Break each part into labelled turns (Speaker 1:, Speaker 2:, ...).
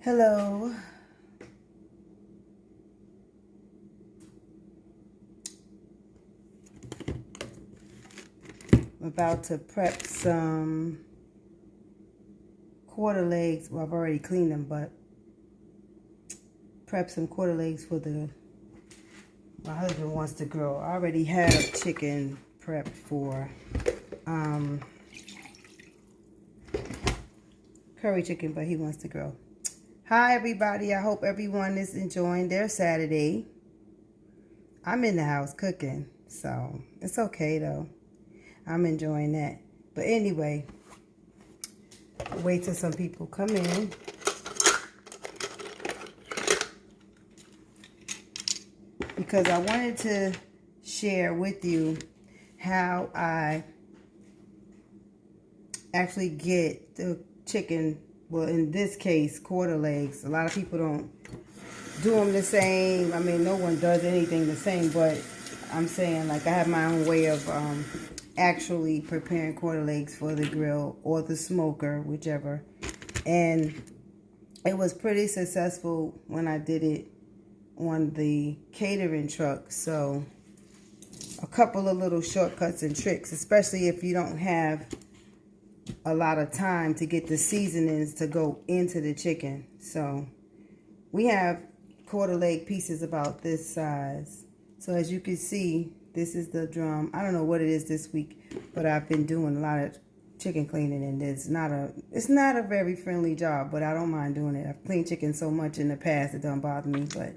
Speaker 1: Hello. I'm about to prep some quarter legs. Well, I've already cleaned them, but prep some quarter legs for my husband wants to grill. I already had a chicken prepped for curry chicken, but he wants to grill. Hi, everybody. I hope everyone is enjoying their Saturday. I'm in the house cooking, so it's okay, though. I'm enjoying that. But anyway, wait till some people come in. Because I wanted to share with you how I actually get the chicken, well, in this case, quarter legs. A lot of people don't do them the same. I mean, no one does anything the same, but I'm saying, like, I have my own way of actually preparing quarter legs for the grill or the smoker, whichever. And it was pretty successful when I did it on the catering truck. So a couple of little shortcuts and tricks, especially if you don't have a lot of time to get the seasonings to go into the chicken. So we have quarter leg pieces about this size. So as you can see, this is the drum. I don't know what it is this week, but I've been doing a lot of chicken cleaning, and it's not a very friendly job, but I don't mind doing it. I've cleaned chicken so much in the past it doesn't bother me. But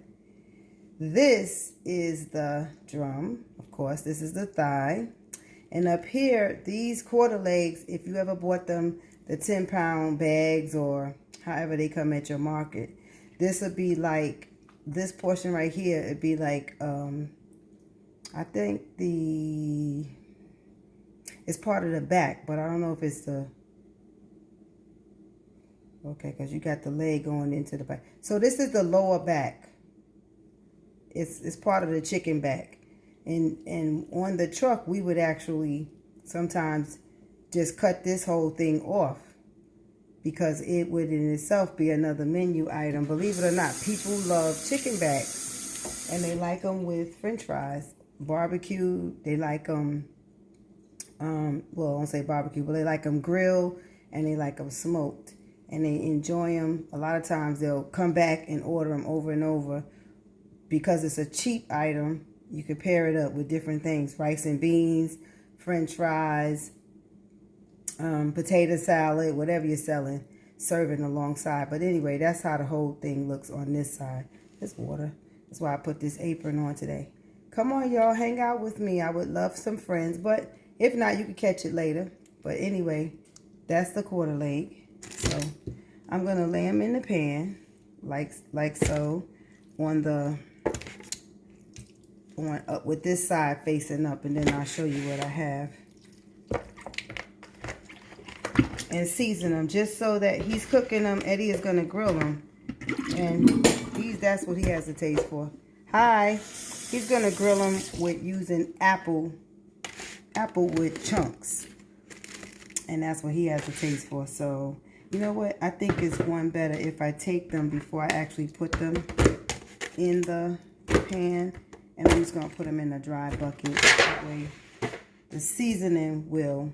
Speaker 1: this is the drum, of course. This is the thigh. And up here, these quarter legs, if you ever bought them, the 10-pound bags or however they come at your market, this would be like, this portion right here, it'd be like, I think it's part of the back, but I don't know if it's okay, because you got the leg going into the back. So this is the lower back. It's part of the chicken back. And on the truck, we would actually sometimes just cut this whole thing off, because it would in itself be another menu item. Believe it or not, people love chicken backs, and they like them with French fries, barbecue. They like them, well, I won't say barbecue, but they like them grilled, and they like them smoked, and they enjoy them. A lot of times they'll come back and order them over and over because it's a cheap item. You can pair it up with different things: rice and beans, French fries, potato salad, whatever you're selling, serving alongside. But anyway, that's how the whole thing looks on this side. It's water. That's why I put this apron on today. Come on, y'all, hang out with me. I would love some friends, but if not, you can catch it later. But anyway, that's the quarter leg. So I'm gonna lay them in the pan, like so, up with this side facing up, and then I'll show you what I have. And season them just so that he's cooking them. Eddie is gonna grill them, and that's what he has a taste for. Hi, he's gonna grill them with using apple with chunks, and that's what he has a taste for. So you know what? I think it's one better if I take them before I actually put them in the pan. And I'm just going to put them in a dry bucket. That way the seasoning will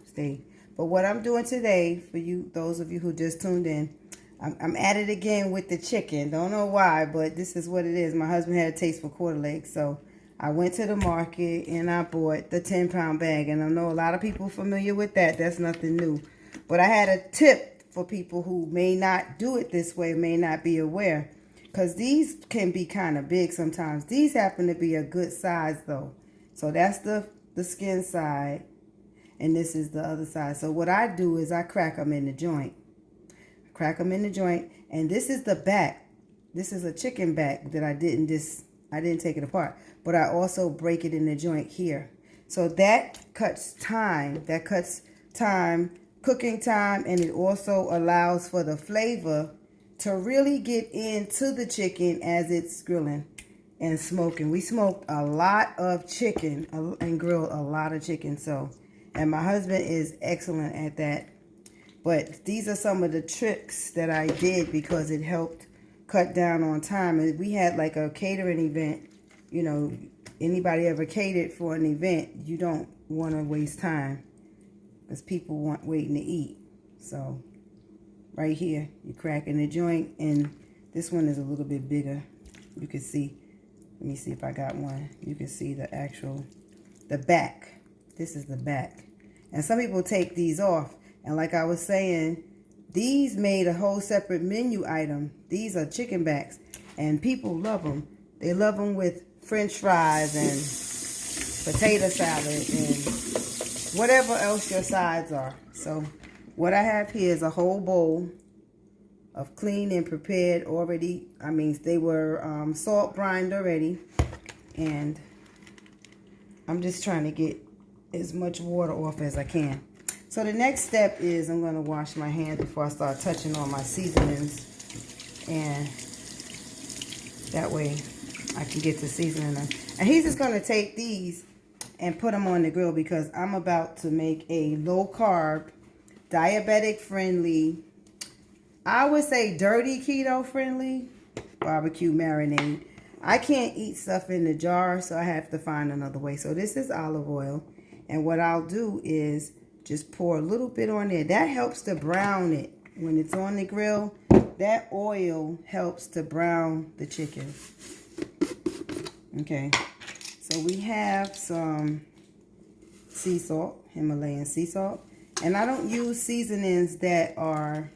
Speaker 1: stay. But what I'm doing today, for you, those of you who just tuned in, I'm at it again with the chicken. Don't know why, but this is what it is. My husband had a taste for quarter legs. So I went to the market and I bought the 10-pound bag. And I know a lot of people familiar with that. That's nothing new. But I had a tip for people who may not do it this way, may not be aware. Because these can be kind of big sometimes. These happen to be a good size, though. So that's the skin side, and this is the other side. So what I do is I crack them in the joint. And this is the back. This is a chicken back that I didn't take it apart. But I also break it in the joint here. So that cuts time. Cooking time, and it also allows for the flavor to really get into the chicken as it's grilling and smoking. We smoked a lot of chicken and grilled a lot of chicken. So, and my husband is excellent at that. But these are some of the tricks that I did because it helped cut down on time. And we had like a catering event. You know, anybody ever catered for an event, you don't want to waste time because people want waiting to eat. So right here, you're cracking the joint, and this one is a little bit bigger. You can see, let me see if I got one. You can see the back. This is the back. And some people take these off. And like I was saying, these made a whole separate menu item. These are chicken backs, and people love them. They love them with French fries and potato salad and whatever else your sides are. So what I have here is a whole bowl of clean and prepared already. I mean, they were salt brined already. And I'm just trying to get as much water off as I can. So the next step is I'm going to wash my hands before I start touching on my seasonings. And that way I can get to seasoning them. And he's just going to take these and put them on the grill because I'm about to make a low carb, diabetic friendly, I would say dirty keto friendly barbecue marinade. I can't eat stuff in the jar, so I have to find another way. So this is olive oil. And what I'll do is just pour a little bit on there. That helps to brown it. When it's on the grill, that oil helps to brown the chicken. Okay. So we have some sea salt, Himalayan sea salt. And I don't use seasonings that are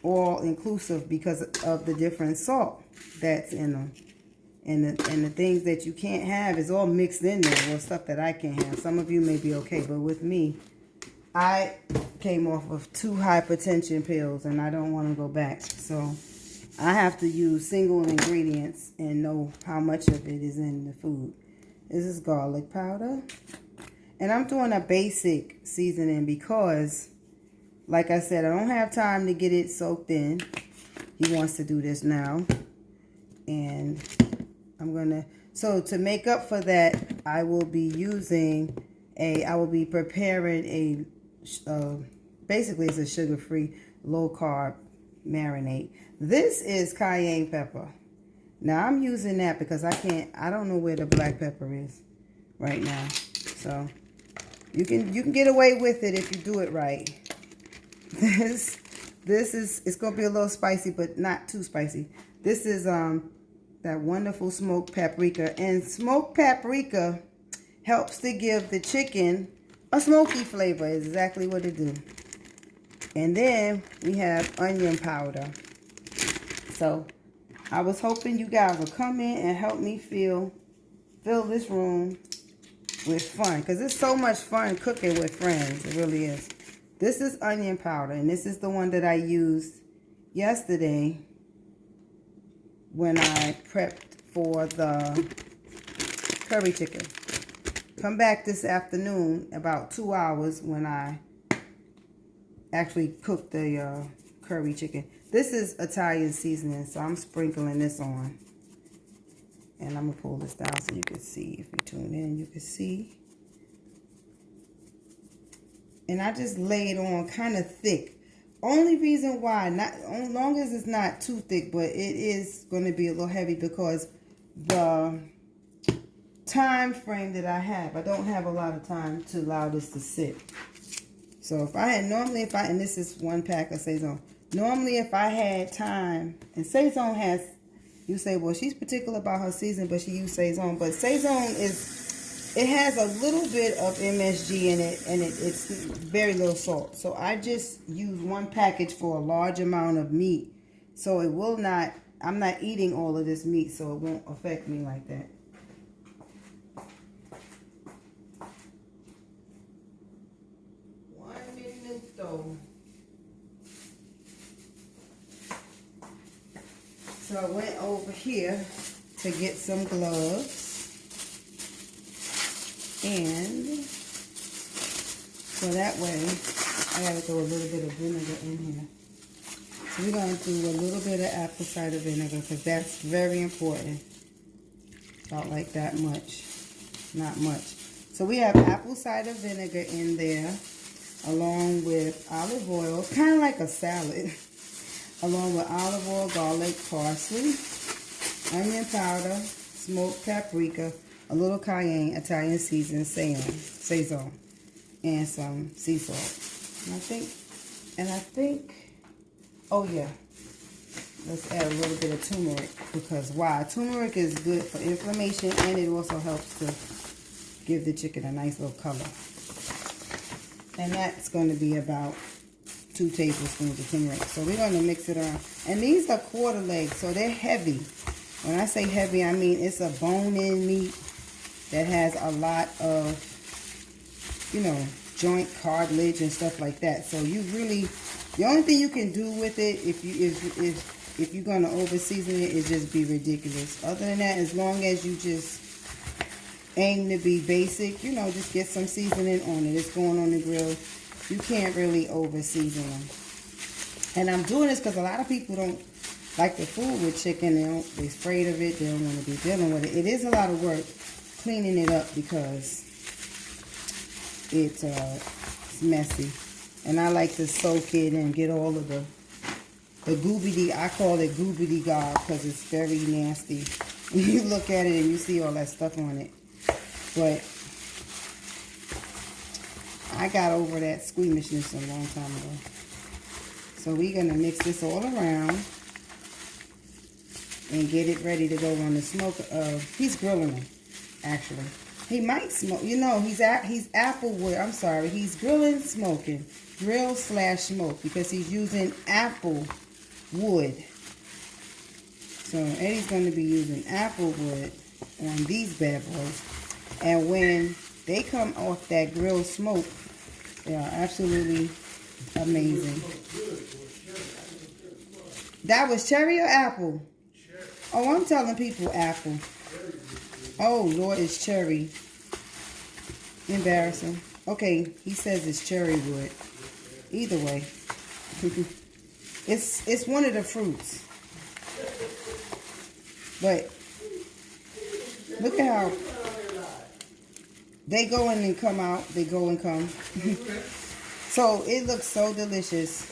Speaker 1: all inclusive because of the different salt that's in them. And the things that you can't have is all mixed in there. Well, stuff that I can't have. Some of you may be okay, but with me, I came off of 2 hypertension pills and I don't want to go back. So I have to use single ingredients and know how much of it is in the food. This is garlic powder. And I'm doing a basic seasoning because, like I said, I don't have time to get it soaked in. He wants to do this now. And I'm going to, so to make up for that, I will be preparing a, basically it's a sugar-free low-carb marinade. This is cayenne pepper. Now I'm using that because I don't know where the black pepper is right now. So you can get away with it if you do it right. This is, it's going to be a little spicy, but not too spicy. This is, that wonderful smoked paprika. And smoked paprika helps to give the chicken a smoky flavor. Is exactly what it do. And then we have onion powder. So I was hoping you guys would come in and help me fill this room with fun. Because it's so much fun cooking with friends. It really is. This is onion powder. And this is the one that I used yesterday when I prepped for the curry chicken. Come back this afternoon, about 2 hours, when I actually cooked the curry chicken. This is Italian seasoning, so I'm sprinkling this on. And I'm going to pull this down so you can see. If you tune in, you can see. And I just lay it on kind of thick. Only reason why, not as long as it's not too thick, but it is going to be a little heavy because the time frame that I have, I don't have a lot of time to allow this to sit. So if I had, normally if I, and this is 1 pack of Saison. Normally if I had time, and Saison has, you say, well, she's particular about her season, but she used Saison. But Saison is, it has a little bit of MSG in it, and it's very little salt. So I just use 1 package for a large amount of meat. So it will not, I'm not eating all of this meat, so it won't affect me like that. So I went over here to get some gloves. And so that way, I gotta throw a little bit of vinegar in here. So we're gonna do a little bit of apple cider vinegar because that's very important. About like that much, not much. So we have apple cider vinegar in there. along with olive oil, kind of like a salad, along with olive oil, garlic, parsley, onion powder, smoked paprika, a little cayenne, Italian seasoned Sazon, and some sea salt. And I think, oh yeah, let's add a little bit of turmeric, because why? Turmeric is good for inflammation, and it also helps to give the chicken a nice little color. And that's going to be about 2 tablespoons of turmeric. So we're going to mix it around. And these are quarter legs, so they're heavy. When I say heavy, I mean it's a bone-in meat that has a lot of, you know, joint cartilage and stuff like that. So you really, the only thing you can do with it if you're going to over season it is just be ridiculous. Other than that, as long as you just aim to be basic, you know, just get some seasoning on it. It's going on the grill. You can't really over season them. And I'm doing this because a lot of people don't like the food with chicken. They're afraid of it. They don't want to be dealing with it. It is a lot of work cleaning it up because it's messy. And I like to soak it and get all of the goobity. I call it goobity gob because it's very nasty. You look at it and you see all that stuff on it. But I got over that squeamishness a long time ago. So we're going to mix this all around and get it ready to go on the smoker. He's grilling them, actually. He might smoke. You know, he's applewood. I'm sorry. He's grilling, smoking. Grill/smoke because he's using apple wood. So Eddie's going to be using apple wood on these bad boys. And when they come off that grill smoke, they are absolutely amazing. That was cherry or apple? Oh, I'm telling people apple. Oh, Lord, it's cherry. Embarrassing. Okay, he says it's cherry wood. Either way. It's one of the fruits. But look at how they go in and come out. They go and come. So it looks so delicious.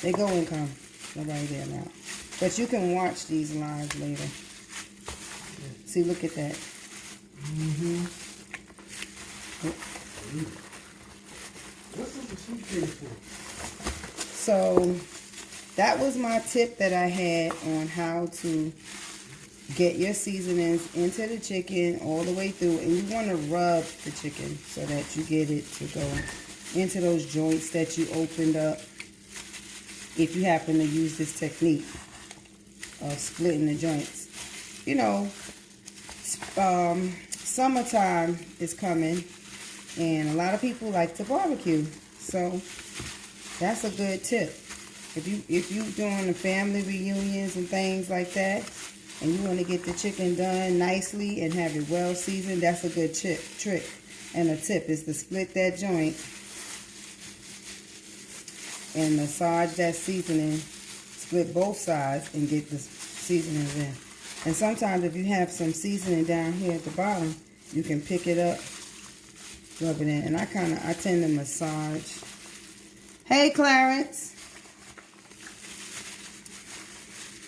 Speaker 1: They go and come. Nobody there now. But you can watch these live later. See, look at that. So that was my tip that I had on how to get your seasonings into the chicken all the way through. And you want to rub the chicken so that you get it to go into those joints that you opened up. If you happen to use this technique of splitting the joints. You know, summertime is coming and a lot of people like to barbecue. So that's a good tip. If you doing the family reunions and things like that, and you want to get the chicken done nicely and have it well seasoned, that's a good trick. And a tip is to split that joint and massage that seasoning, split both sides and get the seasonings in. And sometimes if you have some seasoning down here at the bottom, you can pick it up, rub it in. And I tend to massage. Hey, Clarence.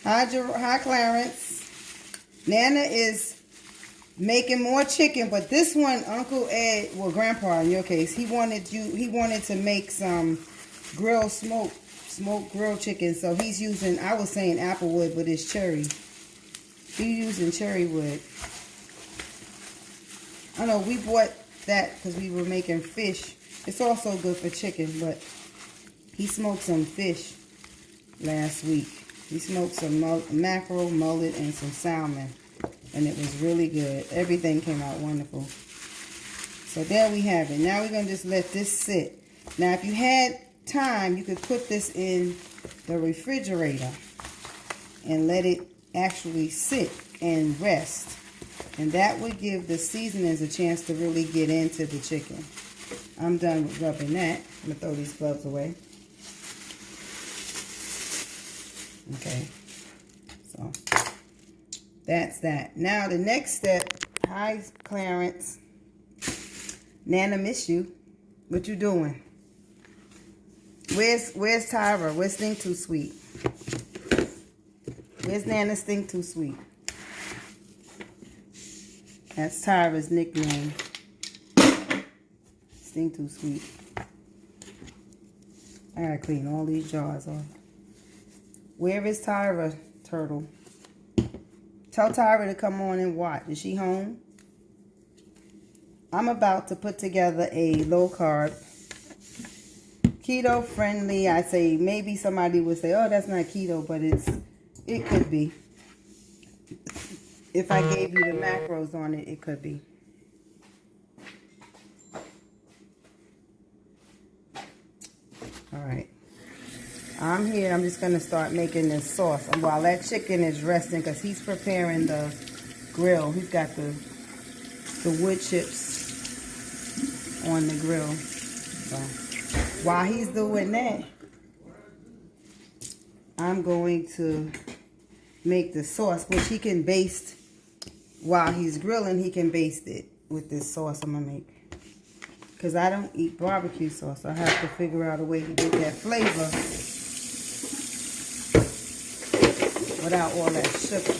Speaker 1: Hi, Clarence. Nana is making more chicken, but this one, Uncle Ed, well, Grandpa in your case, he wanted to make some smoked grilled chicken. So he's using, I was saying apple wood, but it's cherry. He's using cherry wood. I know we bought that because we were making fish. It's also good for chicken, but he smoked some fish last week. He smoked some mackerel, mullet, and some salmon. And it was really good. Everything came out wonderful. So there we have it. Now we're going to just let this sit. Now if you had time, you could put this in the refrigerator and let it actually sit and rest. And that would give the seasonings a chance to really get into the chicken. I'm done with rubbing that. I'm going to throw these gloves away. Okay. So that's that. Now the next step, Hi, Clarence. Nana, miss you. What you doing? Where's Tyra? Where's Stink Too Sweet? Where's Nana Stink Too Sweet? That's Tyra's nickname. Stink Too Sweet. I gotta clean all these jars off. Where is Tyra, Turtle? Tell Tyra to come on and watch. Is she home? I'm about to put together a low carb, keto friendly. I say maybe somebody would say, oh, that's not keto, but it could be. If I gave you the macros on it, it could be. All right. I'm here. I'm just going to start making this sauce. And while that chicken is resting, because he's preparing the grill. He's got the wood chips on the grill. So while he's doing that, I'm going to make the sauce, which he can baste while he's grilling. He can baste it with this sauce I'm going to make. Because I don't eat barbecue sauce. I have to figure out a way to get that flavor without all that sugar.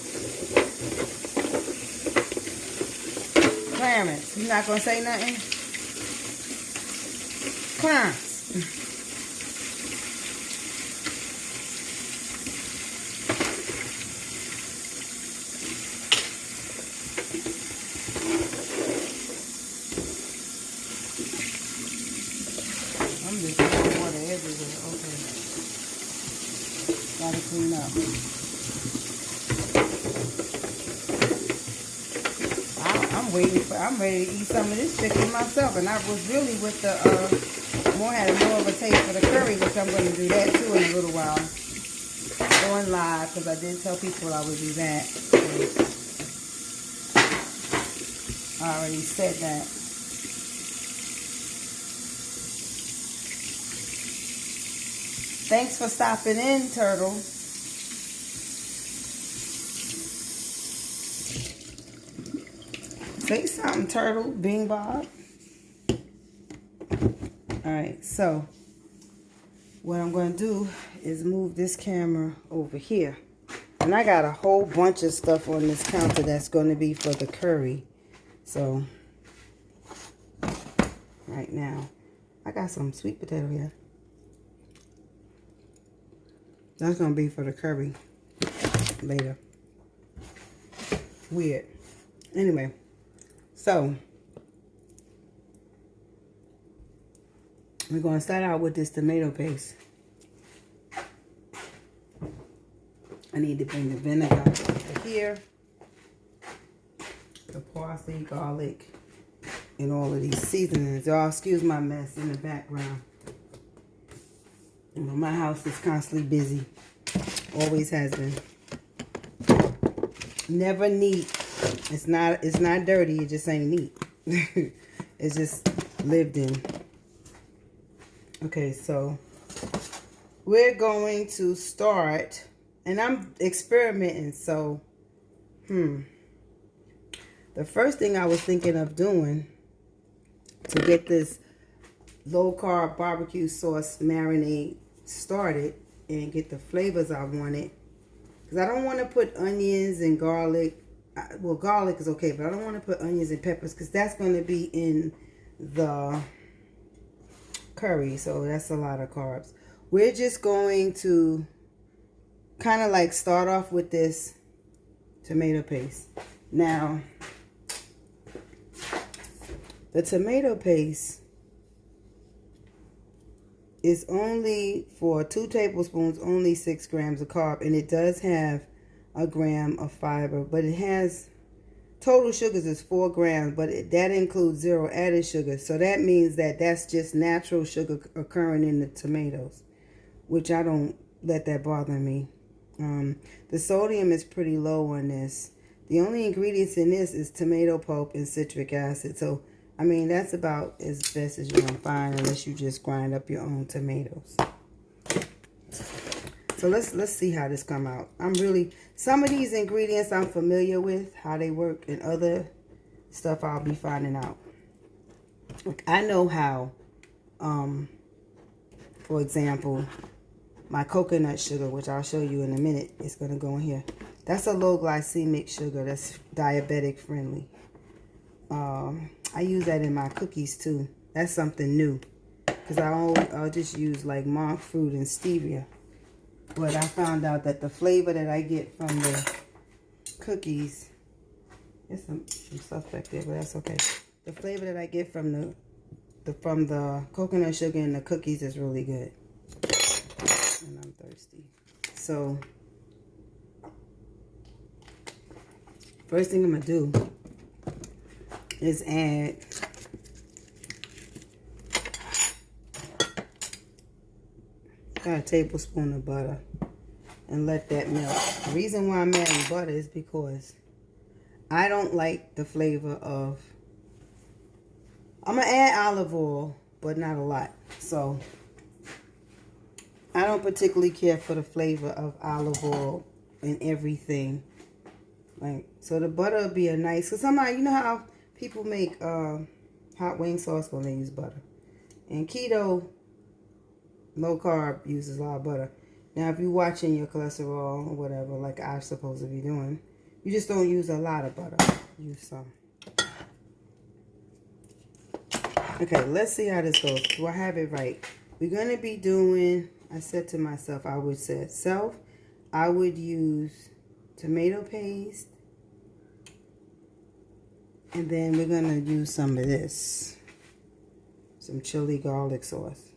Speaker 1: Clarence, you not going to say nothing? Clarence. I'm just putting water everywhere. Okay. Gotta clean up. I'm ready to eat some of this chicken myself, and I was really with the had more of a taste for the curry, which I'm going to do that too in a little while. Going live, because I did tell people I would do that. I already said that. Thanks for stopping in, Turtle. Say something, Turtle. Bing Bob. Alright, so what I'm going to do is move this camera over here. And I got a whole bunch of stuff on this counter that's going to be for the curry. So, right now, I got some sweet potato here. That's going to be for the curry later. Weird. Anyway, so we're going to start out with this tomato paste. I need to bring the vinegar over here. The parsley, garlic, and all of these seasonings. Y'all excuse my mess in the background. You know, my house is constantly busy. Always has been. Never neat. It's not dirty. It just ain't neat. It's just lived in. Okay, so we're going to start, and I'm experimenting, so, the first thing I was thinking of doing to get this low-carb barbecue sauce marinade started and get the flavors I wanted, because I don't want to put onions and garlic. Well, garlic is okay, but I don't want to put onions and peppers because that's going to be in the curry, so that's a lot of carbs. We're just going to kind of like start off with this tomato paste. Now, the tomato paste is only for 2 tablespoons, only 6 grams of carb, and it does have a gram of fiber, but it has total sugars is 4 grams, but that includes 0 added sugar. So that means that that's just natural sugar occurring in the tomatoes, which I don't let that bother me. The sodium is pretty low on this. The only ingredients in this is tomato pulp and citric acid. So, I mean, that's about as best as you're going to find unless you just grind up your own tomatoes. So let's see how this come out. Some of these ingredients I'm familiar with, how they work in other stuff I'll be finding out. I know how, for example, my coconut sugar, which I'll show you in a minute, is going to go in here. That's a low glycemic sugar. That's diabetic friendly. I use that in my cookies too. That's something new. Because I'll just use like monk fruit and stevia. But I found out that the flavor that I get from the cookies, there's some stuff back there, but that's okay. The flavor that I get from the coconut sugar and the cookies is really good. And I'm thirsty. So, first thing I'm going to do is add a tablespoon of butter and let that melt. The reason why I'm adding butter is because I don't like the flavor of, I'm going to add olive oil, but not a lot. So, I don't particularly care for the flavor of olive oil in everything. Like, so the butter will be a nice, because somebody, you know how people make hot wing sauce when they use butter. And keto, low carb uses a lot of butter. Now, if you're watching your cholesterol or whatever, like I'm supposed to be doing, you just don't use a lot of butter. Use some. Okay, let's see how this goes. Do I have it right? We're going to be doing, I said to myself, I would use tomato paste. And then we're going to use some of this. Some chili garlic sauce.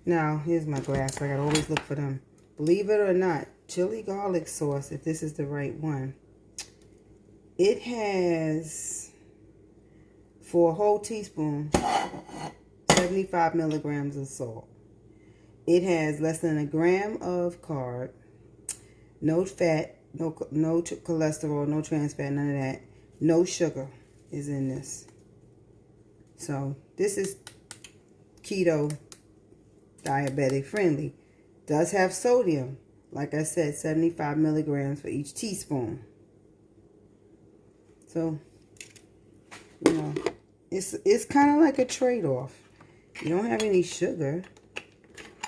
Speaker 1: Now, here's my glass. I got to always look for them. Believe it or not, chili garlic sauce, if this is the right one, it has, for a whole teaspoon, 75 milligrams of salt. It has less than a gram of carb, no fat, no cholesterol, no trans fat, none of that. No sugar is in this. So, this is keto, diabetic friendly. Does have sodium. Like I said, 75 milligrams for each teaspoon. So, you know, it's kind of like a trade-off. You don't have any sugar.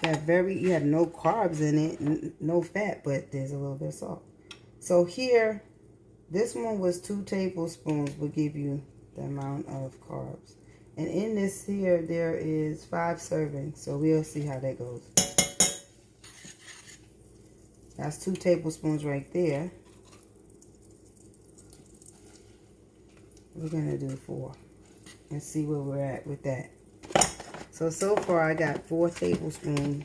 Speaker 1: You have no carbs in it, no fat, but there's a little bit of salt. So here, this one was 2 tablespoons will give you the amount of carbs. And in this here, there is 5 servings. So we'll see how that goes. That's 2 tablespoons right there. We're going to do 4. And see where we're at with that. So far I got 4 tablespoons.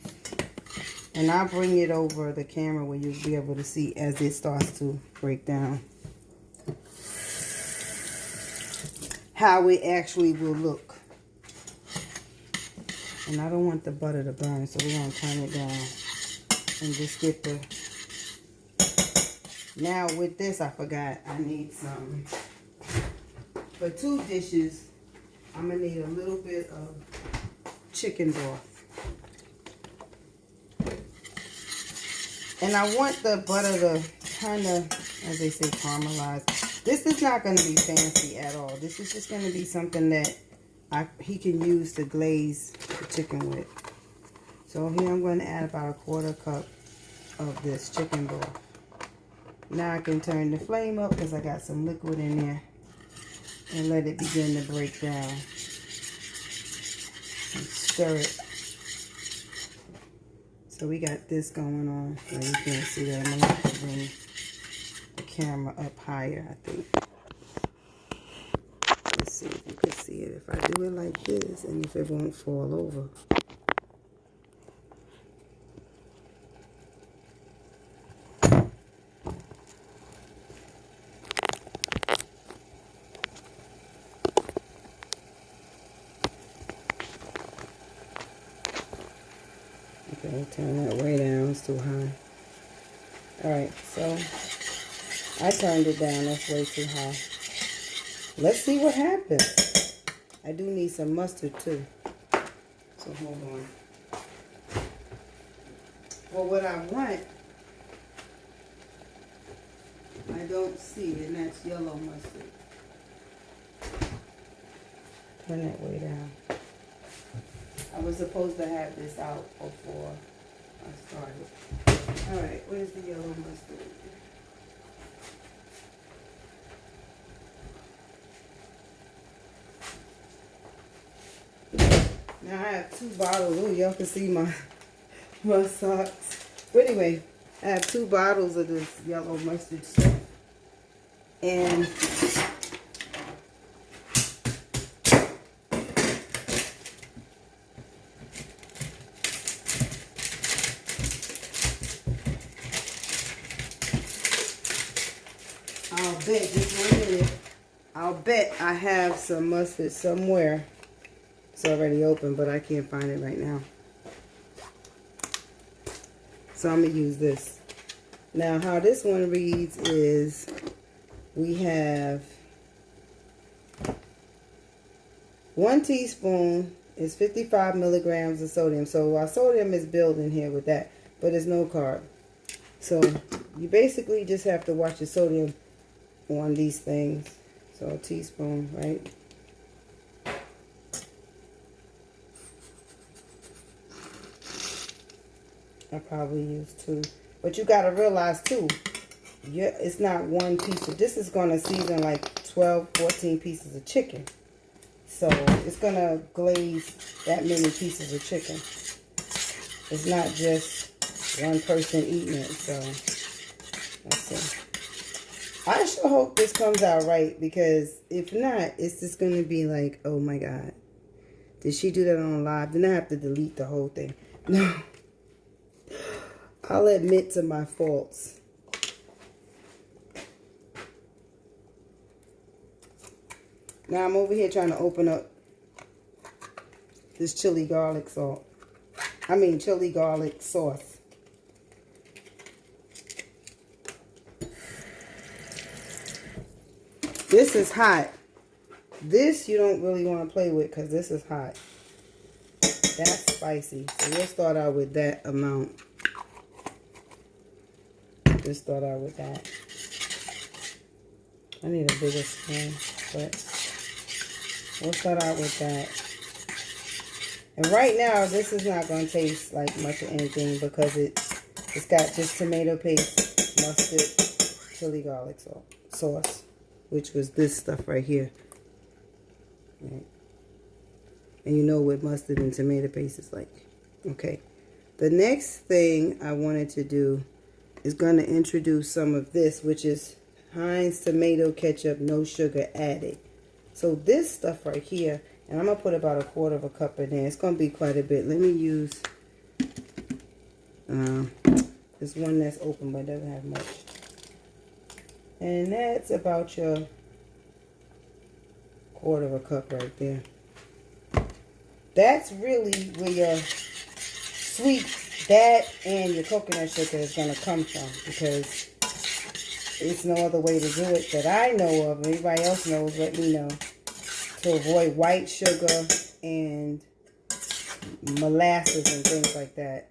Speaker 1: And I'll bring it over the camera where you'll be able to see as it starts to break down how it actually will look. And I don't want the butter to burn, so we're going to turn it down and just get the... Now with this, I forgot, I need some... For 2 dishes, I'm going to need a little bit of chicken broth. And I want the butter to kind of, as they say, caramelize. This is not going to be fancy at all. This is just going to be something that he can use to glaze the chicken with. So here I'm going to add about 1/4 cup of this chicken broth. Now I can turn the flame up because I got some liquid in there and let it begin to break down. And stir it. So we got this going on. Well, you can't see that. I'm going to have to bring the camera up higher, I think. Let's see if you can see it. If I do it like this and if it won't fall over. Okay, turn that way down. It's too high. Alright, so I turned it down. That's way too high. Let's see what happens. I do need some mustard too. So hold on. Well, what I want, I don't see, and that's yellow mustard. Turn that way down. I was supposed to have this out before I started. Alright, where's the yellow mustard? Now I have 2 bottles. Oh, y'all can see my socks. But anyway, I have 2 bottles of this yellow mustard stuff. And I'll bet, just 1 minute, I'll bet I have some mustard somewhere. It's already open, but I can't find it right now. So I'm going to use this. Now, how this one reads is we have 1 teaspoon is 55 milligrams of sodium. So our sodium is building here with that, but it's no carb. So you basically just have to watch the sodium on these things. So a teaspoon, right? I probably use 2. But you got to realize too, it's not 1 piece of, this is going to season like 12, 14 pieces of chicken. So it's going to glaze that many pieces of chicken. It's not just 1 person eating it. So let's see. I sure hope this comes out right, because if not, it's just going to be like, oh my God. Did she do that on live? Then I have to delete the whole thing. No. I'll admit to my faults. Now I'm over here trying to open up this chili garlic sauce. Chili garlic sauce. This is hot. This you don't really want to play with because this is hot. That's spicy. So we'll start out with that amount. Just start out with that. I need a bigger spoon, but we'll start out with that. And right now, this is not going to taste like much of anything because it's got just tomato paste, mustard, chili garlic sauce, which was this stuff right here. Right. And you know what mustard and tomato paste is like. Okay. The next thing I wanted to do is going to introduce some of this, which is Heinz tomato ketchup, no sugar added. So this stuff right here, and I'm going to put about 1/4 cup in there. It's going to be quite a bit. Let me use this one that's open but doesn't have much. And that's about your 1/4 cup right there. That's really where your sweet, that and your coconut sugar is going to come from, because it's no other way to do it that I know of. Anybody else knows, let me know. To avoid white sugar and molasses and things like that.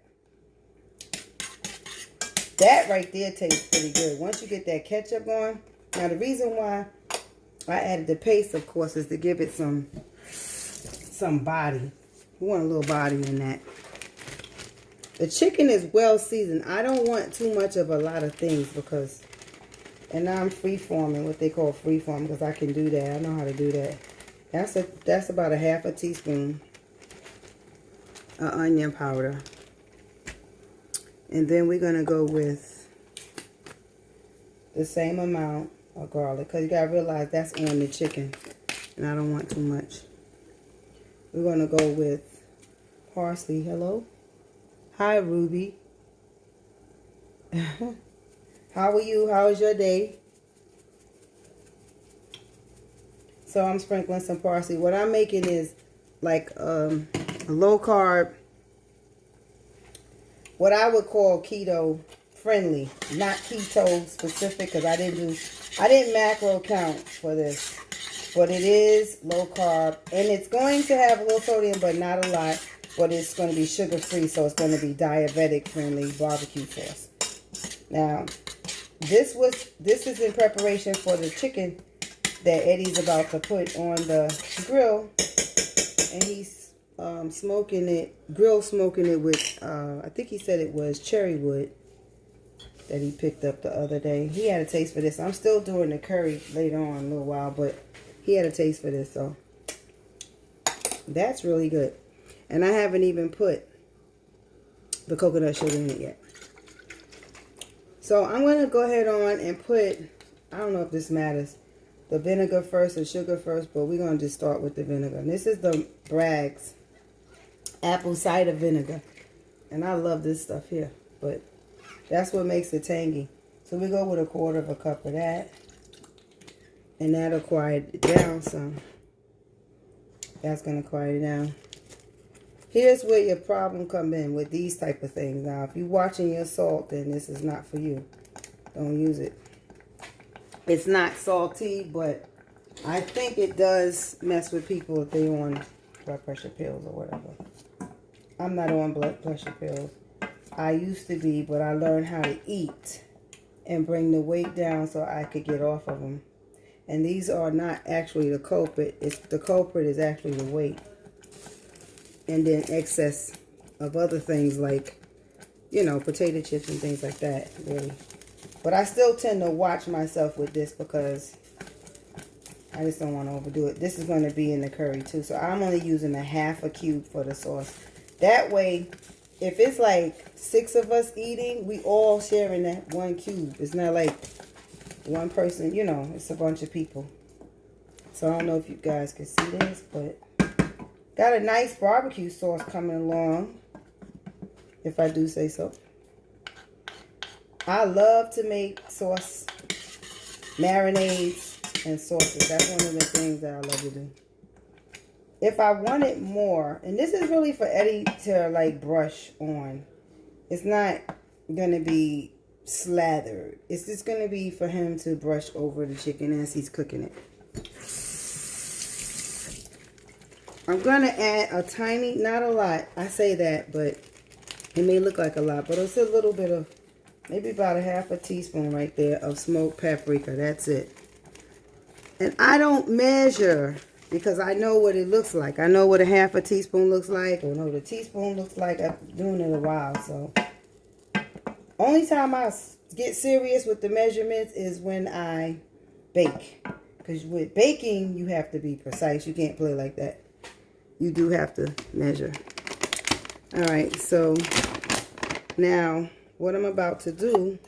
Speaker 1: That right there tastes pretty good. Once you get that ketchup going. Now the reason why I added the paste, of course, is to give it some body. We want a little body in that. The chicken is well seasoned. I don't want too much of a lot of things because, and now I'm free-forming, what they call free-forming, because I can do that. I know how to do that. That's about 1/2 teaspoon of onion powder. And then we're going to go with the same amount of garlic, because you got to realize that's on the chicken. And I don't want too much. We're going to go with parsley. Hello? Hi, Ruby. How are you? How is your day? So I'm sprinkling some parsley. What I'm making is like a low carb, what I would call keto friendly, not keto specific, because I didn't macro count for this. But it is low carb, and it's going to have a little sodium, but not a lot. But it's going to be sugar free, so it's going to be diabetic friendly barbecue sauce. Now, this is in preparation for the chicken that Eddie's about to put on the grill, and he's grill smoking it with, I think he said it was cherry wood that he picked up the other day. He had a taste for this. I'm still doing the curry later on in a little while, but he had a taste for this, so that's really good. And I haven't even put the coconut sugar in it yet. So I'm going to go ahead on and put, I don't know if this matters, the vinegar first or sugar first, but we're going to just start with the vinegar. And this is the Bragg's apple cider vinegar. And I love this stuff here, but that's what makes it tangy. So we go with 1/4 cup of that. And that'll quiet it down some. That's going to quiet it down. Here's where your problem comes in with these type of things. Now, if you're watching your salt, then this is not for you. Don't use it. It's not salty, but I think it does mess with people if they're on blood pressure pills or whatever. I'm not on blood pressure pills. I used to be, but I learned how to eat and bring the weight down so I could get off of them. And these are not actually the culprit. The culprit is actually the weight. And then excess of other things like, you know, potato chips and things like that, really. But I still tend to watch myself with this because I just don't want to overdo it. This is going to be in the curry too. So I'm only using 1/2 cube for the sauce. That way, if it's like 6 of us eating, we all sharing that 1 cube. It's not like one person, you know, it's a bunch of people. So I don't know if you guys can see this, but got a nice barbecue sauce coming along, if I do say so. I love to make sauce, marinades, and sauces. That's one of the things that I love to do. If I wanted more, and this is really for Eddie to like brush on. It's not going to be slathered. It's just going to be for him to brush over the chicken as he's cooking it. I'm going to add a tiny, not a lot, I say that, but it may look like a lot, but it's a little bit of, maybe about 1/2 teaspoon right there of smoked paprika. That's it. And I don't measure because I know what it looks like. I know what 1/2 teaspoon looks like, or know what a teaspoon looks like. I've been doing it a while, so. Only time I get serious with the measurements is when I bake. Because with baking, you have to be precise. You can't play like that. You do have to measure. Alright, so now what I'm about to do.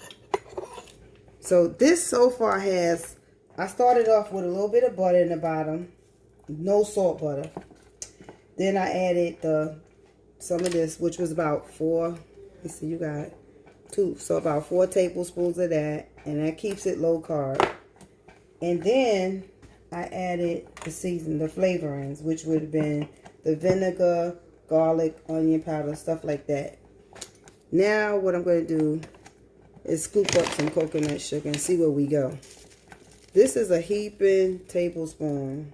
Speaker 1: So this so far has, I started off with a little bit of butter in the bottom. No salt butter. Then I added some of this, which was about 4. Let's see, you got 2. So about 4 tablespoons of that. And that keeps it low carb. And then I added the season, the flavorings, which would have been the vinegar, garlic, onion powder, stuff like that. Now what I'm going to do is scoop up some coconut sugar and see where we go. This is a heaping tablespoon.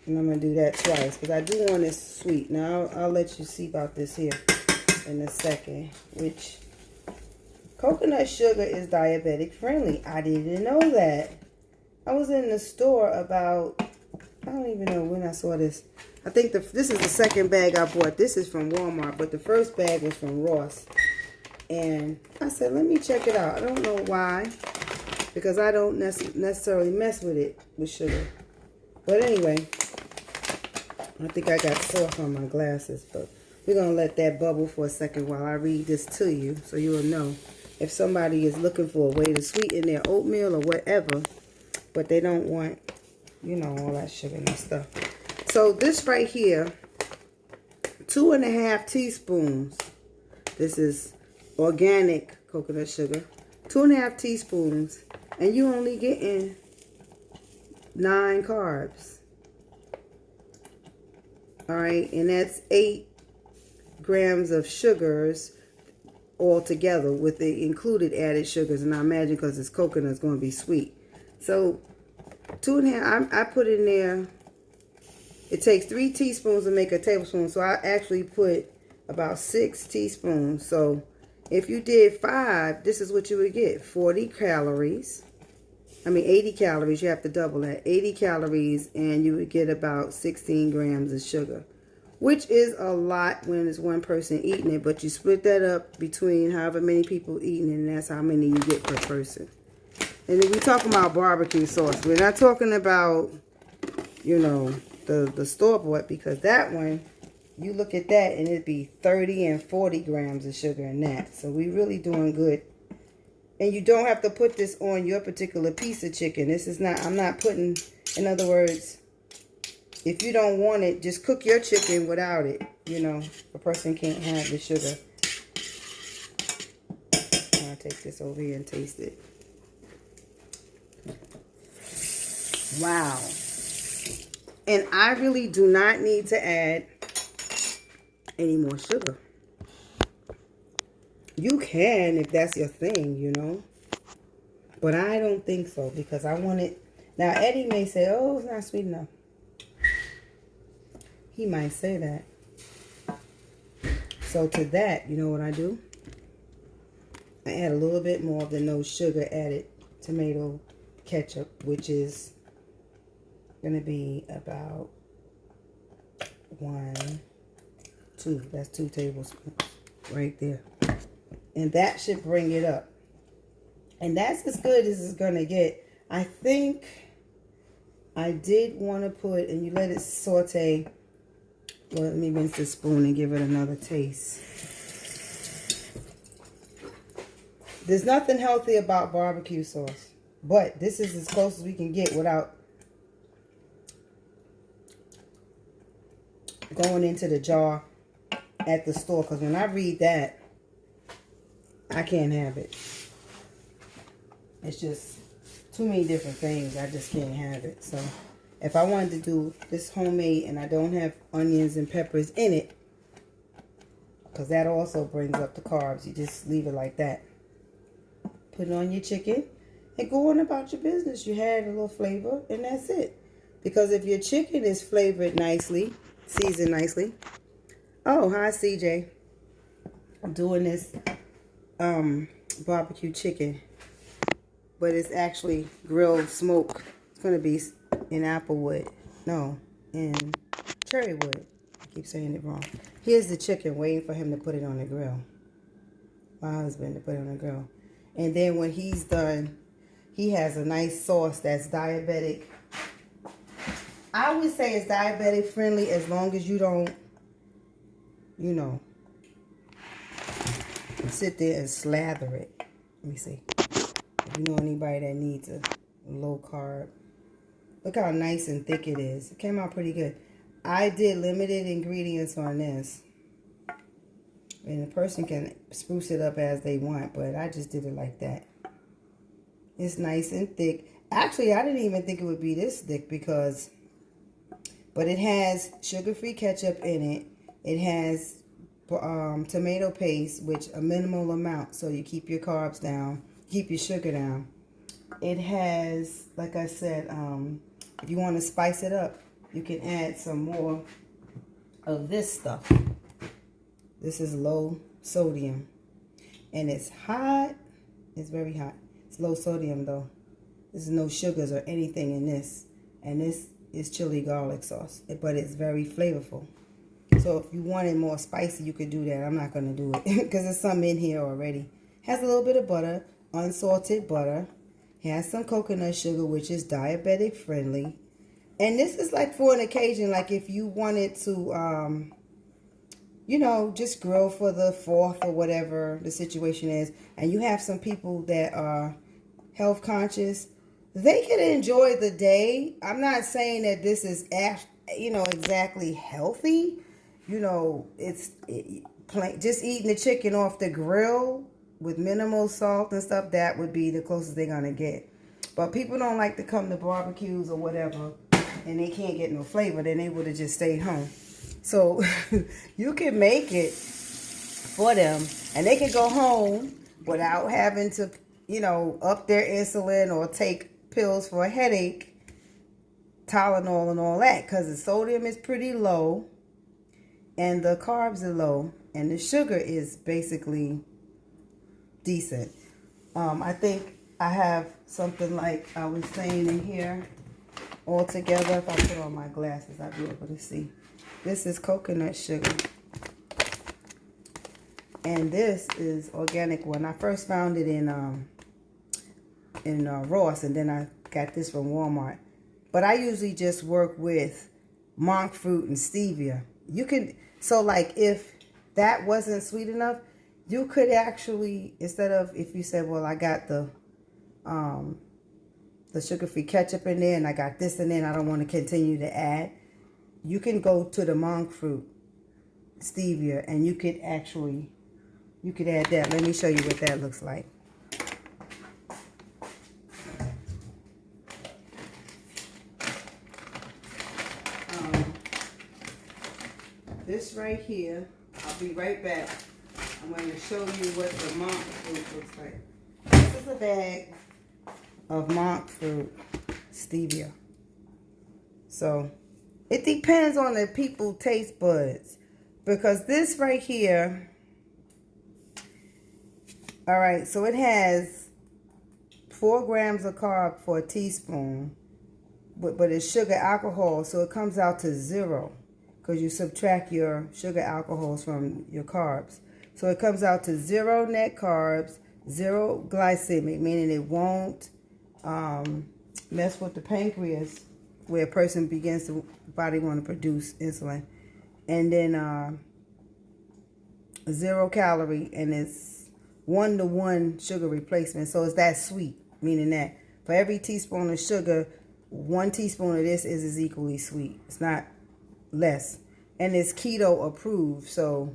Speaker 1: And I'm going to do that twice because I do want it sweet. Now I'll let you see about this here in a second. Which coconut sugar is diabetic friendly. I didn't know that. I was in the store about, I don't even know when I saw this. I think this is the second bag I bought. This is from Walmart, but the first bag was from Ross. And I said, let me check it out. I don't know why, because I don't necessarily mess with it with sugar. But anyway, I think I got sauce on my glasses, but we're going to let that bubble for a second while I read this to you so you'll know if somebody is looking for a way to sweeten their oatmeal or whatever, but they don't want, you know, all that sugar and stuff. So this right here, 2.5 teaspoons. This is organic coconut sugar. 2.5 teaspoons. And you only getting 9 carbs. Alright, and that's 8 grams of sugars all together with the included added sugars. And I imagine because it's coconut, it's going to be sweet. So 2.5, I put in there, it takes 3 teaspoons to make a tablespoon. So I actually put about 6 teaspoons. So if you did 5, this is what you would get. 40 calories. 80 calories. You have to double that. 80 calories, and you would get about 16 grams of sugar, which is a lot when it's one person eating it, but you split that up between however many people eating it, and that's how many you get per person. And then we're talking about barbecue sauce. We're not talking about, you know, the store-bought, because that one, you look at that and it'd be 30 and 40 grams of sugar in that. So we really doing good. And you don't have to put this on your particular piece of chicken. This is not, I'm not putting, in other words, if you don't want it, just cook your chicken without it. You know, a person can't have the sugar. I'll take this over here and taste it. Wow. And I really do not need to add any more sugar. You can if that's your thing, you know. But I don't think so, because I want it. Now, Eddie may say, oh, it's not sweet enough. He might say that. So to that, you know what I do? I add a little bit more of the no sugar added tomato ketchup, which is going to be about 2. That's 2 tablespoons right there. And that should bring it up. And that's as good as it's going to get. I think I did want to put, and you let it saute. Well, let me rinse this spoon and give it another taste. There's nothing healthy about barbecue sauce. But this is as close as we can get without going into the jar at the store. Because when I read that, I can't have it. It's just too many different things. I just can't have it. So if I wanted to do this homemade and I don't have onions and peppers in it, because that also brings up the carbs, you just leave it like that. Put it on your chicken and go on about your business. You had a little flavor and that's it. Because if your chicken is flavored nicely, seasoned nicely. Oh, hi CJ. I'm doing this barbecue chicken, but it's actually grilled smoke. It's going to be in applewood. No, in cherry wood. I keep saying it wrong. Here's the chicken waiting for him to put it on the grill. My husband to put it on the grill. And then when he's done, he has a nice sauce that's diabetic. I would say it's diabetic friendly as long as you don't, you know, sit there and slather it. Let me see. If you know anybody that needs a low carb. Look how nice and thick it is. It came out pretty good. I did limited ingredients on this. And the person can spruce it up as they want, but I just did it like that. It's nice and thick. Actually, I didn't even think it would be this thick because, but it has sugar-free ketchup in it. It has tomato paste, which a minimal amount, so you keep your carbs down, keep your sugar down. It has, like I said, if you want to spice it up, you can add some more of this stuff. This is low sodium, and it's hot. It's very hot. It's low sodium though. There's no sugars or anything in this, and this is chili garlic sauce, but it's very flavorful. So if you wanted more spicy, you could do that. I'm not going to do it because there's some in here already. Has a little bit of butter, unsalted butter. Has some coconut sugar, which is diabetic friendly. And this is like for an occasion, like if you wanted to, you know, just grill for the 4th or whatever the situation is, and you have some people that are health conscious, they can enjoy the day. I'm not saying that this is, you know, exactly healthy. You know, it's plain, just eating the chicken off the grill with minimal salt and stuff, that would be the closest they're going to get. But people don't like to come to barbecues or whatever, and they can't get no flavor, then they would have just stayed home. So you can make it for them, and they can go home without having to, you know, up their insulin or take pills for a headache, Tylenol and all that, because the sodium is pretty low and the carbs are low and the sugar is basically decent. I think I have something like I was saying in here all together. If I put on my glasses, I'll be able to see. This is coconut sugar. And this is organic one. I first found it in Ross, and then I got this from Walmart. But I usually just work with monk fruit and stevia. You could, so like if that wasn't sweet enough, you could actually, instead of, if you said, well, I got the sugar-free ketchup in there and I got this in there and I don't want to continue to add, you can go to the monk fruit stevia and you could actually, you could add that. Let me show you what that looks like. This right here, I'll be right back. I'm going to show you what the monk fruit looks like. This is a bag of monk fruit stevia. So it depends on the people's taste buds, because this right here, all right, so it has 4 grams of carb for a teaspoon, but it's sugar alcohol, so it comes out to 0 because you subtract your sugar alcohols from your carbs. So it comes out to 0 net carbs, 0 glycemic, meaning it won't mess with the pancreas where a person begins to body want to produce insulin. And then 0 calorie, and it's 1-to-1 sugar replacement. So it's that sweet, meaning that for every teaspoon of sugar, 1 teaspoon of this is equally sweet. It's not less. And it's keto approved. So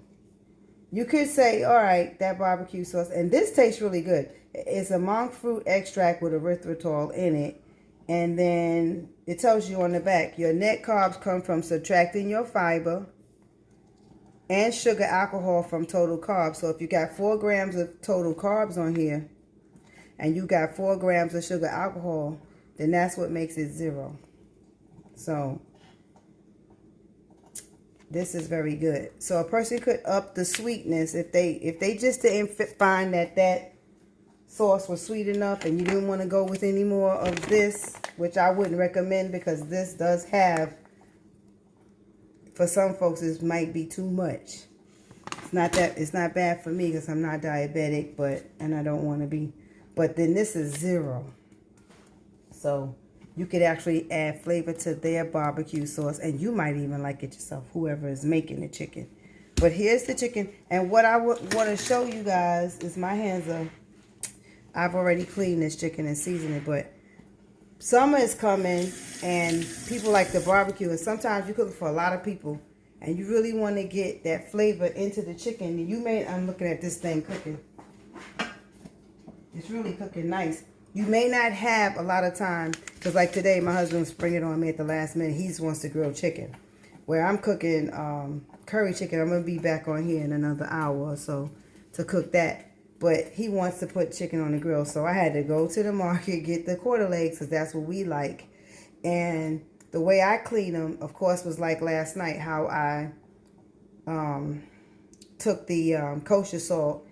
Speaker 1: you could say, all right, that barbecue sauce, and this tastes really good. It's a monk fruit extract with erythritol in it. And then it tells you on the back, your net carbs come from subtracting your fiber and sugar alcohol from total carbs. So if you got 4 grams of total carbs on here and you got 4 grams of sugar alcohol, then that's what makes it 0. So this is very good. So a person could up the sweetness if they just didn't find that sauce was sweet enough and you didn't want to go with any more of this, which I wouldn't recommend, because this does have, for some folks, it might be too much. It's not bad for me because I'm not diabetic, and I don't want to be. But then this is 0. So you could actually add flavor to their barbecue sauce, and you might even like it yourself, whoever is making the chicken. But here's the chicken, and what I would want to show you guys is my hands are, I've already cleaned this chicken and seasoned it, but summer is coming and people like the barbecue, and sometimes you cook for a lot of people and you really want to get that flavor into the chicken. I'm looking at this thing cooking. It's really cooking nice. You may not have a lot of time, because like today, my husband's bringing it on me at the last minute. He wants to grill chicken. Where I'm cooking curry chicken, I'm going to be back on here in another hour or so to cook that. But he wants to put chicken on the grill. So I had to go to the market, get the quarter legs, because that's what we like. And the way I clean them, of course, was like last night, how I took the kosher salt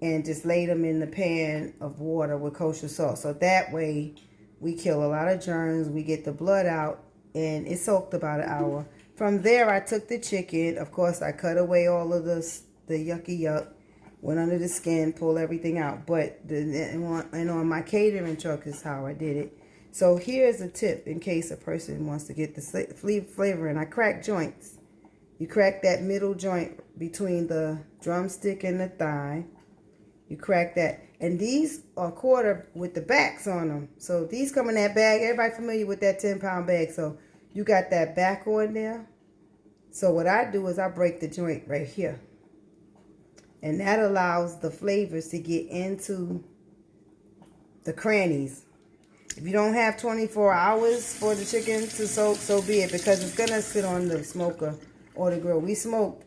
Speaker 1: and just laid them in the pan of water with kosher salt. So that way we kill a lot of germs, we get the blood out, and it soaked about an hour. From there, I took the chicken. Of course, I cut away all of the yucky yuck, went under the skin, pulled everything out. But and on my catering truck is how I did it. So here's a tip in case a person wants to get the flavor in. I crack joints. You crack that middle joint between the drumstick and the thigh. You crack that. And these are quarter with the backs on them. So these come in that bag. Everybody familiar with that 10-pound bag. So you got that back on there. So what I do is I break the joint right here. And that allows the flavors to get into the crannies. If you don't have 24 hours for the chicken to soak, so be it, because it's going to sit on the smoker or the grill. We smoked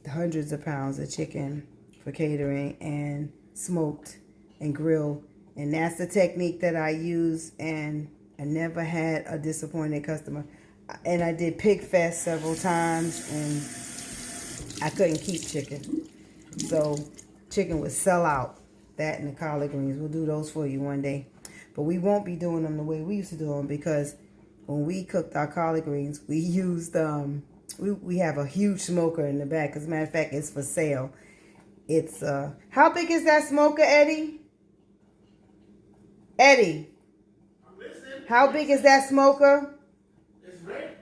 Speaker 1: hundreds of pounds of chicken for catering and smoked and grilled. And that's the technique that I use, and I never had a disappointed customer. And I did Pig Fest several times, and I couldn't keep chicken. So chicken would sell out. That and the collard greens. We'll do those for you one day. But we won't be doing them the way we used to do them, because when we cooked our collard greens, we used, we have a huge smoker in the back. As a matter of fact, it's for sale. It's, how big is that smoker, Eddie? Eddie, how big is that smoker?
Speaker 2: It's red.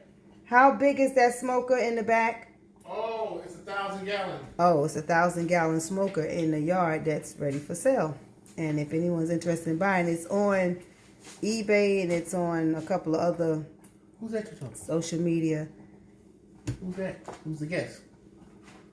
Speaker 1: How big is that smoker in the back?
Speaker 2: Oh, it's 1,000 gallons.
Speaker 1: Oh, it's 1,000-gallon smoker in the yard that's ready for sale. And if anyone's interested in buying, it's on eBay and it's on a couple of other
Speaker 2: Who's that you're talking?
Speaker 1: social media.
Speaker 2: Who's that? Who's the guest?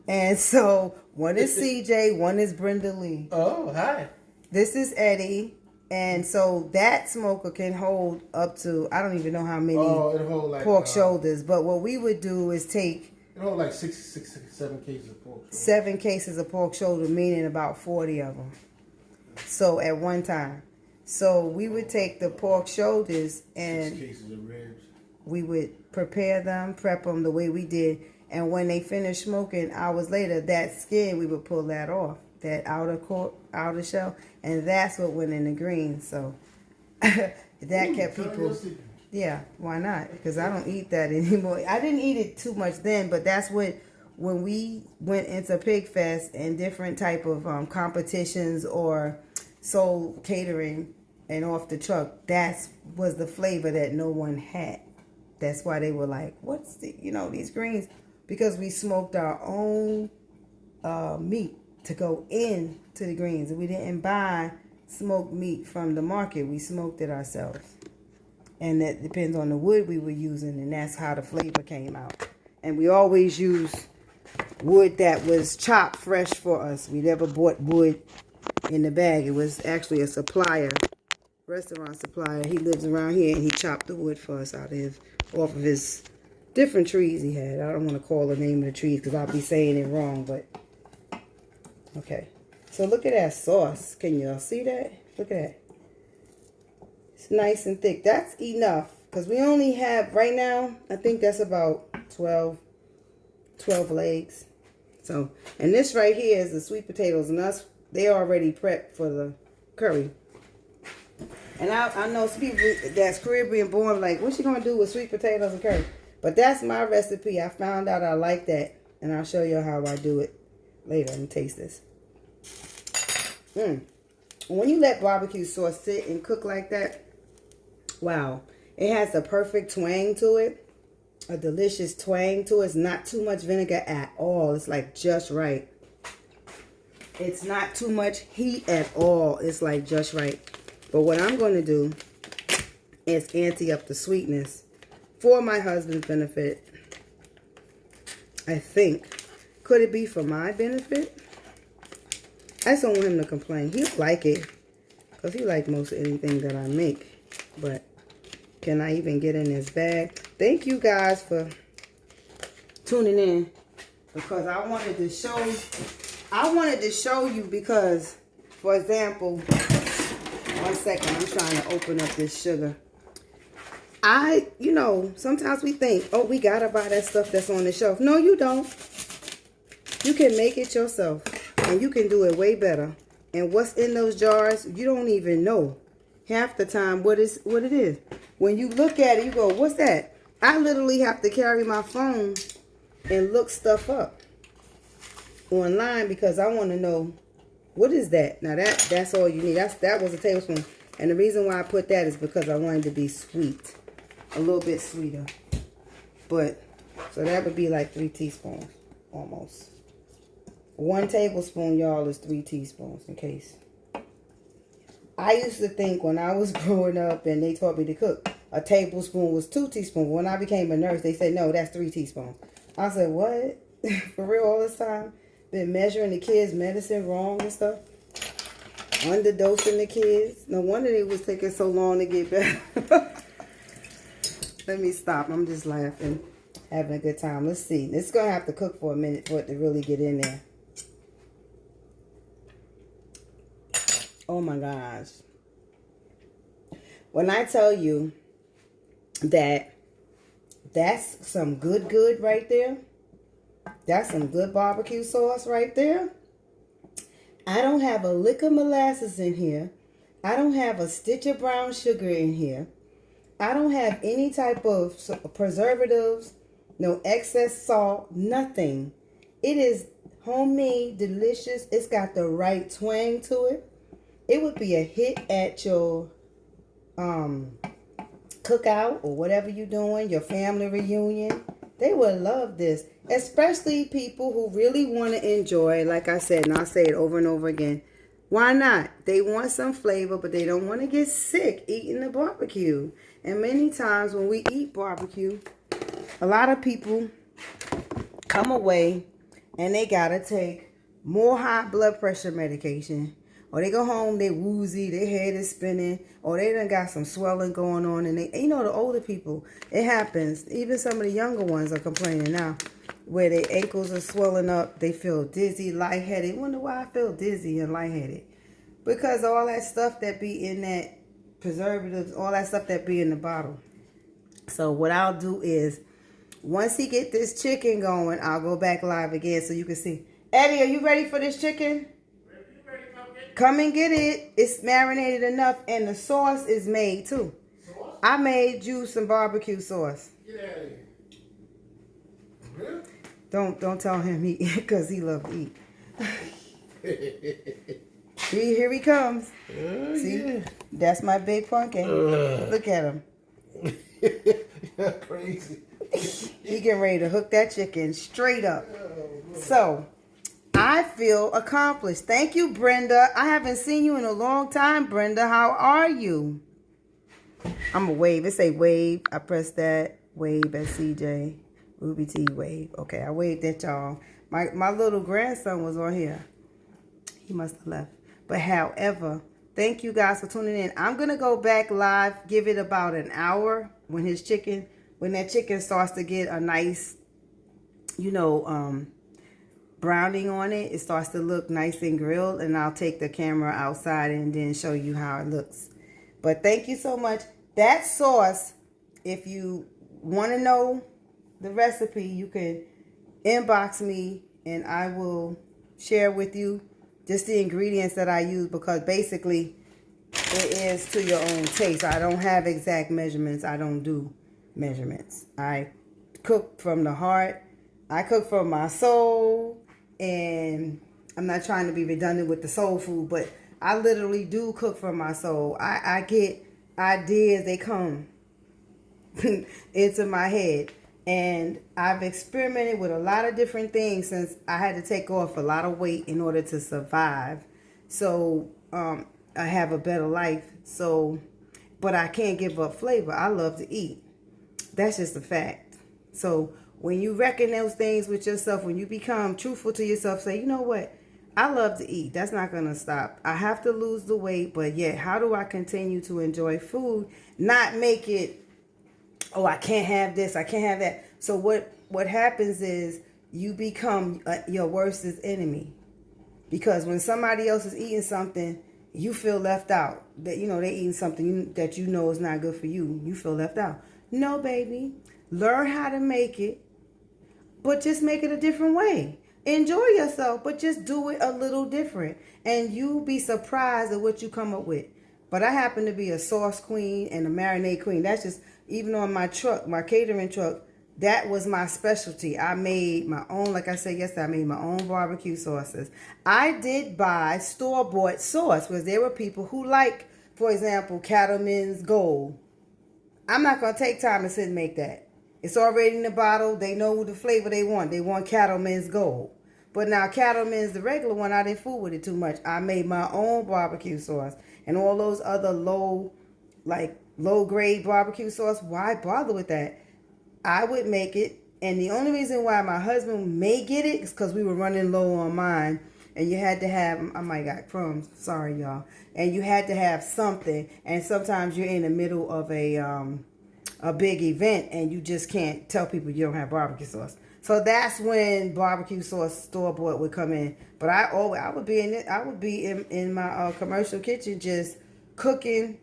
Speaker 1: And so one is CJ, one is Brenda Lee.
Speaker 2: Oh, hi.
Speaker 1: This is Eddie. And so that smoker can hold up to, I don't even know how many
Speaker 2: it'll hold like,
Speaker 1: pork shoulders. But what we would do is take
Speaker 2: it'll hold like 7 cases of pork.
Speaker 1: 7 cases of pork shoulder, meaning about 40 of them. So at one time. So we would take the pork shoulders and
Speaker 2: 6 cases of ribs.
Speaker 1: we would prepare them, prep them the way we did. And when they finished smoking, hours later, that skin, we would pull that off, that outer shell. And that's what went in the greens. So that kept people... Yeah, why not? Because I don't eat that anymore. I didn't eat it too much then, but that's what... When we went into Pig Fest and different type of competitions or soul catering and off the truck, that was the flavor that no one had. That's why they were like, what's the, these greens? Because we smoked our own meat to go in to the greens. We didn't buy smoked meat from the market. We smoked it ourselves. And that depends on the wood we were using, and that's how the flavor came out. And we always use wood that was chopped fresh for us. We never bought wood in the bag. It was actually a supplier, restaurant supplier. He lives around here, and he chopped the wood for us off of his different trees he had. I don't want to call the name of the trees because I'll be saying it wrong, but okay. So look at that sauce. Can y'all see that? Look at that. It's nice and thick. That's enough because we only have, right now, I think that's about 12 legs. So, and this right here is the sweet potatoes, and they already prepped for the curry. And I know some people that's Caribbean born like, what's she gonna do with sweet potatoes and curry? But that's my recipe. I found out I like that, and I'll show you how I do it later. Let me taste this. When you let barbecue sauce sit and cook like that, wow, it has a perfect twang to it. A delicious twang to it. It's not too much vinegar at all. It's like just right. It's not too much heat at all. It's like just right. But what I'm going to do is ante up the sweetness for my husband's benefit. I think. Could it be for my benefit? I just don't want him to complain. He'll like it because he likes most anything that I make. But can I even get in his bag? Thank you guys for tuning in, because I wanted to show you because, for example, one second, I'm trying to open up this sugar. Sometimes we think, oh, we gotta buy that stuff that's on the shelf. No, you don't. You can make it yourself, and you can do it way better. And what's in those jars, you don't even know half the time what it is. When you look at it, you go, what's that? I literally have to carry my phone and look stuff up online because I want to know, what is that? Now that's all you need. That was a tablespoon. And the reason why I put that is because I wanted to be sweet. A little bit sweeter. But, so that would be like 3 teaspoons, almost. 1 tablespoon, y'all, is 3 teaspoons, in case. I used to think when I was growing up and they taught me to cook, a tablespoon was 2 teaspoons. When I became a nurse, they said, no, that's 3 teaspoons. I said, what? For real all this time? Been measuring the kids' medicine wrong and stuff? Underdosing the kids? No wonder they was taking so long to get better. Let me stop. I'm just laughing. Having a good time. Let's see. It's going to have to cook for a minute for it to really get in there. Oh my gosh. When I tell you that that's some good right there. That's some good barbecue sauce right there. I don't have a lick of molasses in here. I don't have a stitch of brown sugar in here. I don't have any type of preservatives, no excess salt, nothing. It is homemade, delicious. It's got the right twang to it. It would be a hit at your cookout or whatever you're doing, your family reunion. They would love this, especially people who really want to enjoy, like I said, and I'll say it over and over again. Why not? They want some flavor, but they don't want to get sick eating the barbecue. And many times when we eat barbecue, a lot of people come away and they got to take more high blood pressure medication. Or they go home, they woozy, their head is spinning, or they done got some swelling going on. And they, you know, the older people, it happens. Even some of the younger ones are complaining now, where their ankles are swelling up. They feel dizzy, lightheaded. Wonder why I feel dizzy and lightheaded. Because all that stuff that be in that preservatives, all that stuff that be in the bottle. So what I'll do is, once he get this chicken going, I'll go back live again so you can see. Eddie, are you ready for this chicken? Come and get it. It's marinated enough, and the sauce is made too. Sauce? I made you some barbecue sauce.
Speaker 2: Get out of here. Really?
Speaker 1: Don't tell him he because he loves to eat. Here he comes. See, yeah. That's my big pumpkin. Look at him.
Speaker 2: Crazy.
Speaker 1: He getting ready to hook that chicken straight up. So I feel accomplished. Thank you, Brenda. I haven't seen you in a long time, Brenda. How are you? I'm going to wave. It say wave. I press that. Wave at CJ. Ruby T, wave. Okay, I waved at y'all. My little grandson was on here. He must have left. But however, thank you guys for tuning in. I'm going to go back live, give it about an hour when that chicken starts to get a nice, browning on it. It starts to look nice and grilled, and I'll take the camera outside and then show you how it looks. But thank you so much. That sauce, if you want to know the recipe, you can inbox me and I will share with you just the ingredients that I use, because basically it is to your own taste. I don't have exact measurements. I don't do measurements. I cook from the heart. I cook from my soul. And I'm not trying to be redundant with the soul food, but I literally do cook from my soul. I get ideas, they come into my head. And I've experimented with a lot of different things since I had to take off a lot of weight in order to survive. So I have a better life. So, but I can't give up flavor. I love to eat. That's just a fact. So when you reckon those things with yourself, when you become truthful to yourself, say, you know what? I love to eat. That's not going to stop. I have to lose the weight, but yet how do I continue to enjoy food? Not make it, oh, I can't have this, I can't have that. So what happens is you become your worst enemy. Because when somebody else is eating something, you feel left out. That, they eating something that you know is not good for you. You feel left out. No, baby. Learn how to make it, but just make it a different way. Enjoy yourself, but just do it a little different. And you'll be surprised at what you come up with. But I happen to be a sauce queen and a marinade queen. That's just, even on my truck, my catering truck, that was my specialty. I made my own, like I said yesterday, I made my own barbecue sauces. I did buy store-bought sauce because there were people who like, for example, Cattleman's Gold. I'm not going to take time to sit and make that. It's already in the bottle. They know the flavor they want. They want Cattleman's Gold. But now Cattleman's, the regular one, I didn't fool with it too much. I made my own barbecue sauce. And all those other low-grade barbecue sauce, why bother with that? I would make it. And the only reason why my husband may get it is because we were running low on mine. And you had to have, I might got crumbs. Sorry, y'all. And you had to have something. And sometimes you're in the middle of a big event and you just can't tell people you don't have barbecue sauce. So that's when barbecue sauce store-bought would come in. But I would be in it. I would be in my commercial kitchen just cooking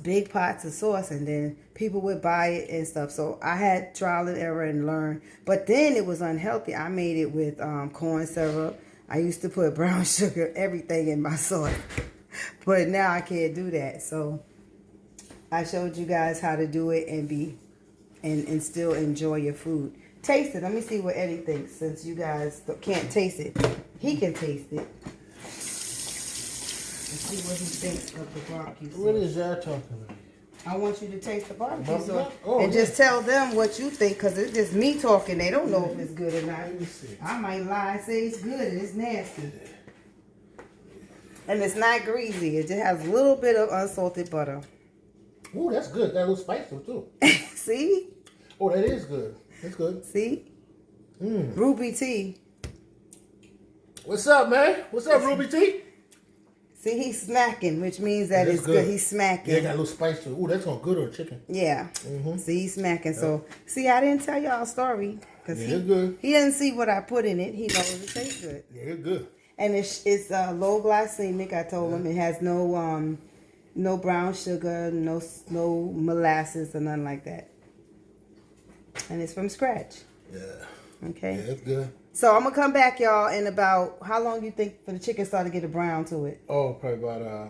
Speaker 1: big pots of sauce, and then people would buy it and stuff. So I had trial and error and learn. But then it was unhealthy. I made it with corn syrup. I used to put brown sugar, everything in my sauce. But now I can't do that. So I showed you guys how to do it and still enjoy your food. Taste it. Let me see what Eddie thinks, since you guys can't taste it. He can taste it. And see what he thinks of the barbecue sauce.
Speaker 2: What is that talking about?
Speaker 1: I want you to taste the barbecue
Speaker 2: Barbecue?
Speaker 1: sauce.
Speaker 2: Oh,
Speaker 1: and
Speaker 2: yeah.
Speaker 1: just tell them what you think, because it's just me talking. They don't know if it's good or not.
Speaker 2: Let me see.
Speaker 1: I might lie and say it's good and it's nasty. And it's not greasy. It just has a little bit of unsalted butter.
Speaker 2: Oh, that's good. That little spice to it too.
Speaker 1: See?
Speaker 2: Oh, that is good. That's good.
Speaker 1: See? Ruby tea.
Speaker 2: What's up, man? What's up, Ruby T?
Speaker 1: See, he's smacking, which means that
Speaker 2: That's
Speaker 1: it's good. He's smacking.
Speaker 2: Yeah, got a little spice to it. Oh, that's going good on chicken.
Speaker 1: Yeah. See, he's smacking. So, see, I didn't tell y'all a story. Because
Speaker 2: Yeah, it's good.
Speaker 1: he didn't see what I put in it. He knows it tastes good.
Speaker 2: Yeah, it's good.
Speaker 1: And it's low glycemic. I told him it has no brown sugar, no molasses or nothing like that. And it's from scratch.
Speaker 2: Yeah.
Speaker 1: Okay.
Speaker 2: Yeah, it's good.
Speaker 1: So I'm gonna come back, y'all, in about how long you think for the chicken start to get a brown to it?
Speaker 2: Oh, probably about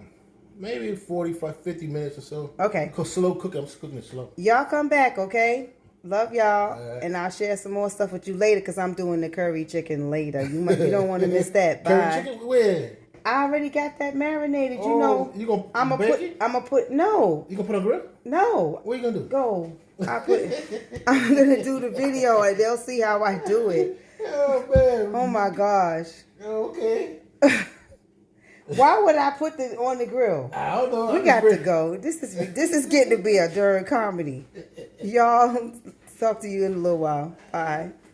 Speaker 2: maybe 45, 50 minutes or so.
Speaker 1: Okay.
Speaker 2: Because slow cooking. I'm just cooking it slow.
Speaker 1: Y'all come back, okay? Love y'all,
Speaker 2: All right.
Speaker 1: and I'll share some more stuff with you later because I'm doing the curry chicken later. You don't want to miss that. Bye.
Speaker 2: Curry chicken? Where?
Speaker 1: I already got that marinated.
Speaker 2: Oh,
Speaker 1: You know.
Speaker 2: you gonna bake it?
Speaker 1: I'm gonna put no.
Speaker 2: You gonna put on grill?
Speaker 1: No.
Speaker 2: What you gonna do?
Speaker 1: Go. I'm gonna do the video and they'll see how I do it.
Speaker 2: Oh man.
Speaker 1: Oh my gosh.
Speaker 2: Okay.
Speaker 1: Why would I put this on the grill?
Speaker 2: I don't know.
Speaker 1: We got to go. This is getting to be a during comedy. Y'all, talk to you in a little while. Bye.